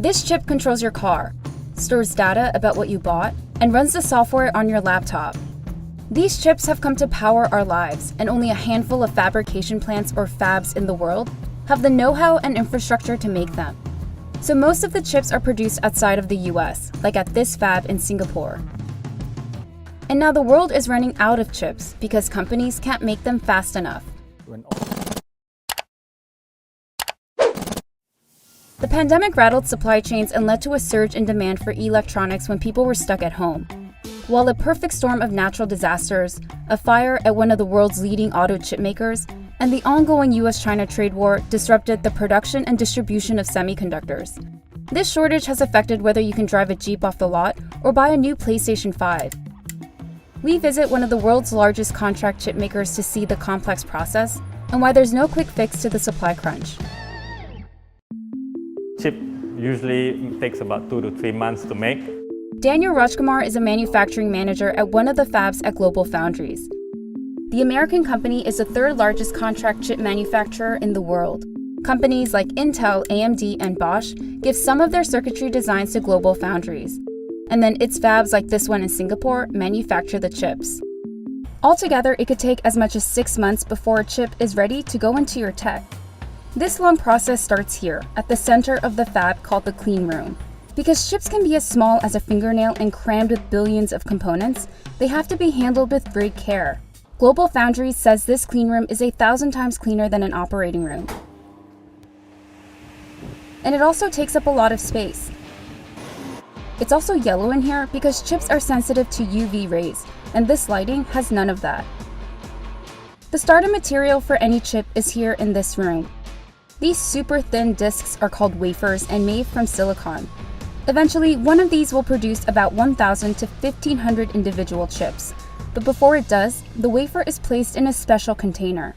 This chip controls your car, stores data about what you bought, and runs the software on your laptop. These chips have come to power our lives, and only a handful of fabrication plants or fabs in the world have the know-how and infrastructure to make them. So most of the chips are produced outside of the US, like at this fab in Singapore. And now the world is running out of chips because companies can't make them fast enough. The pandemic rattled supply chains and led to a surge in demand for electronics when people were stuck at home. While a perfect storm of natural disasters, a fire at one of the world's leading auto chip makers, and the ongoing US-China trade war disrupted the production and distribution of semiconductors. This shortage has affected whether you can drive a Jeep off the lot or buy a new PlayStation 5. We visit one of the world's largest contract chip makers to see the complex process and why there's no quick fix to the supply crunch. Chip usually takes about 2 to 3 months to make. Daniel Rajkumar is a manufacturing manager at one of the fabs at Global Foundries. The American company is the third largest contract chip manufacturer in the world. Companies like Intel, AMD, and Bosch give some of their circuitry designs to Global Foundries. And then its fabs like this one in Singapore manufacture the chips. Altogether, it could take as much as 6 months before a chip is ready to go into your tech. This long process starts here, at the center of the fab called the clean room. Because chips can be as small as a fingernail and crammed with billions of components, they have to be handled with great care. Global Foundries says this clean room is 1,000 times cleaner than an operating room. And it also takes up a lot of space. It's also yellow in here because chips are sensitive to UV rays, and this lighting has none of that. The starting material for any chip is here in this room. These super thin discs are called wafers and made from silicon. Eventually, one of these will produce about 1,000 to 1,500 individual chips. But before it does, the wafer is placed in a special container.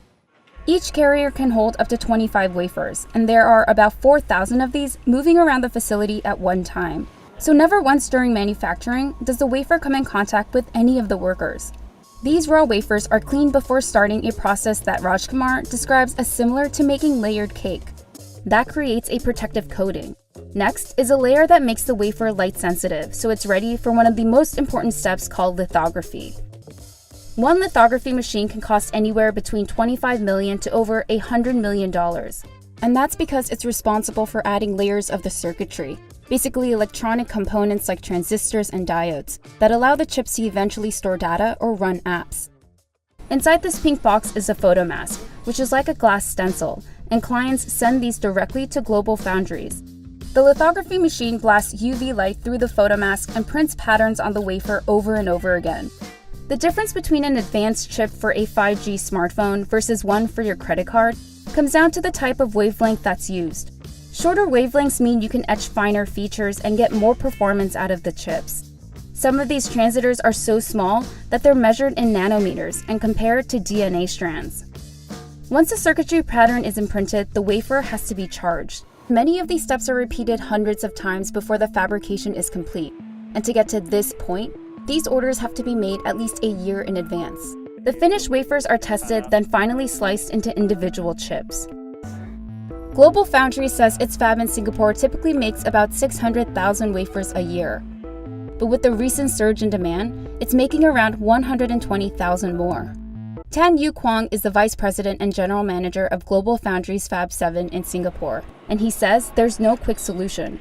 Each carrier can hold up to 25 wafers, and there are about 4,000 of these moving around the facility at one time. So never once during manufacturing does the wafer come in contact with any of the workers. These raw wafers are cleaned before starting a process that Rajkumar describes as similar to making layered cake. That creates a protective coating. Next is a layer that makes the wafer light sensitive, so it's ready for one of the most important steps called lithography. One lithography machine can cost anywhere between $25 million to over $100 million. And that's because it's responsible for adding layers of the circuitry, basically electronic components like transistors and diodes, that allow the chips to eventually store data or run apps. Inside this pink box is a photomask, which is like a glass stencil, and clients send these directly to Global Foundries. The lithography machine blasts UV light through the photomask and prints patterns on the wafer over and over again. The difference between an advanced chip for a 5G smartphone versus one for your credit card comes down to the type of wavelength that's used. Shorter wavelengths mean you can etch finer features and get more performance out of the chips. Some of these transistors are so small that they're measured in nanometers and compared to DNA strands. Once a circuitry pattern is imprinted, the wafer has to be charged. Many of these steps are repeated hundreds of times before the fabrication is complete. And to get to this point, these orders have to be made at least a year in advance. The finished wafers are tested, then finally sliced into individual chips. Global Foundries says its fab in Singapore typically makes about 600,000 wafers a year. But with the recent surge in demand, it's making around 120,000 more. Tan Yu Kwong is the Vice President and General Manager of Global Foundries Fab 7 in Singapore, and he says there's no quick solution.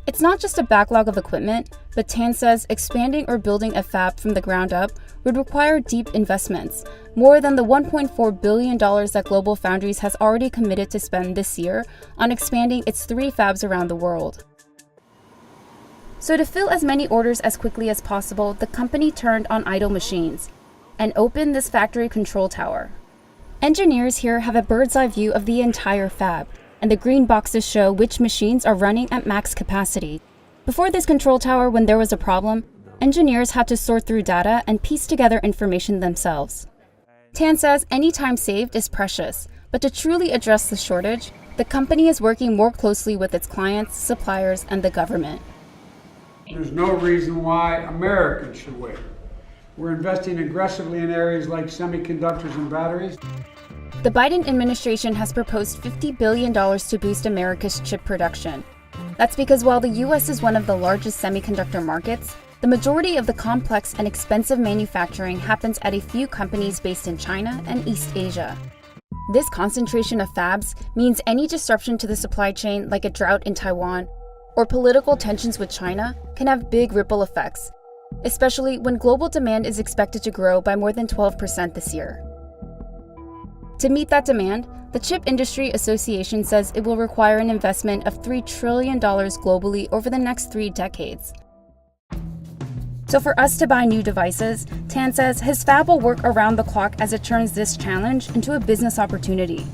It's not just a backlog of equipment, but Tan says expanding or building a fab from the ground up would require deep investments, more than the $1.4 billion that Global Foundries has already committed to spend this year on expanding its 3 fabs around the world. So to fill as many orders as quickly as possible, the company turned on idle machines and opened this factory control tower. Engineers here have a bird's-eye view of the entire fab, and the green boxes show which machines are running at max capacity. Before this control tower, when there was a problem, engineers had to sort through data and piece together information themselves. Tan says any time saved is precious, but to truly address the shortage, the company is working more closely with its clients, suppliers, and the government. There's no reason why Americans should wait. We're investing aggressively in areas like semiconductors and batteries. The Biden administration has proposed $50 billion to boost America's chip production. That's because while the US is one of the largest semiconductor markets, the majority of the complex and expensive manufacturing happens at a few companies based in China and East Asia. This concentration of fabs means any disruption to the supply chain, like a drought in Taiwan or political tensions with China, can have big ripple effects, especially when global demand is expected to grow by more than 12% this year. To meet that demand, the Chip Industry Association says it will require an investment of $3 trillion globally over the next 3 decades. So for us to buy new devices, Tan says his fab will work around the clock as it turns this challenge into a business opportunity.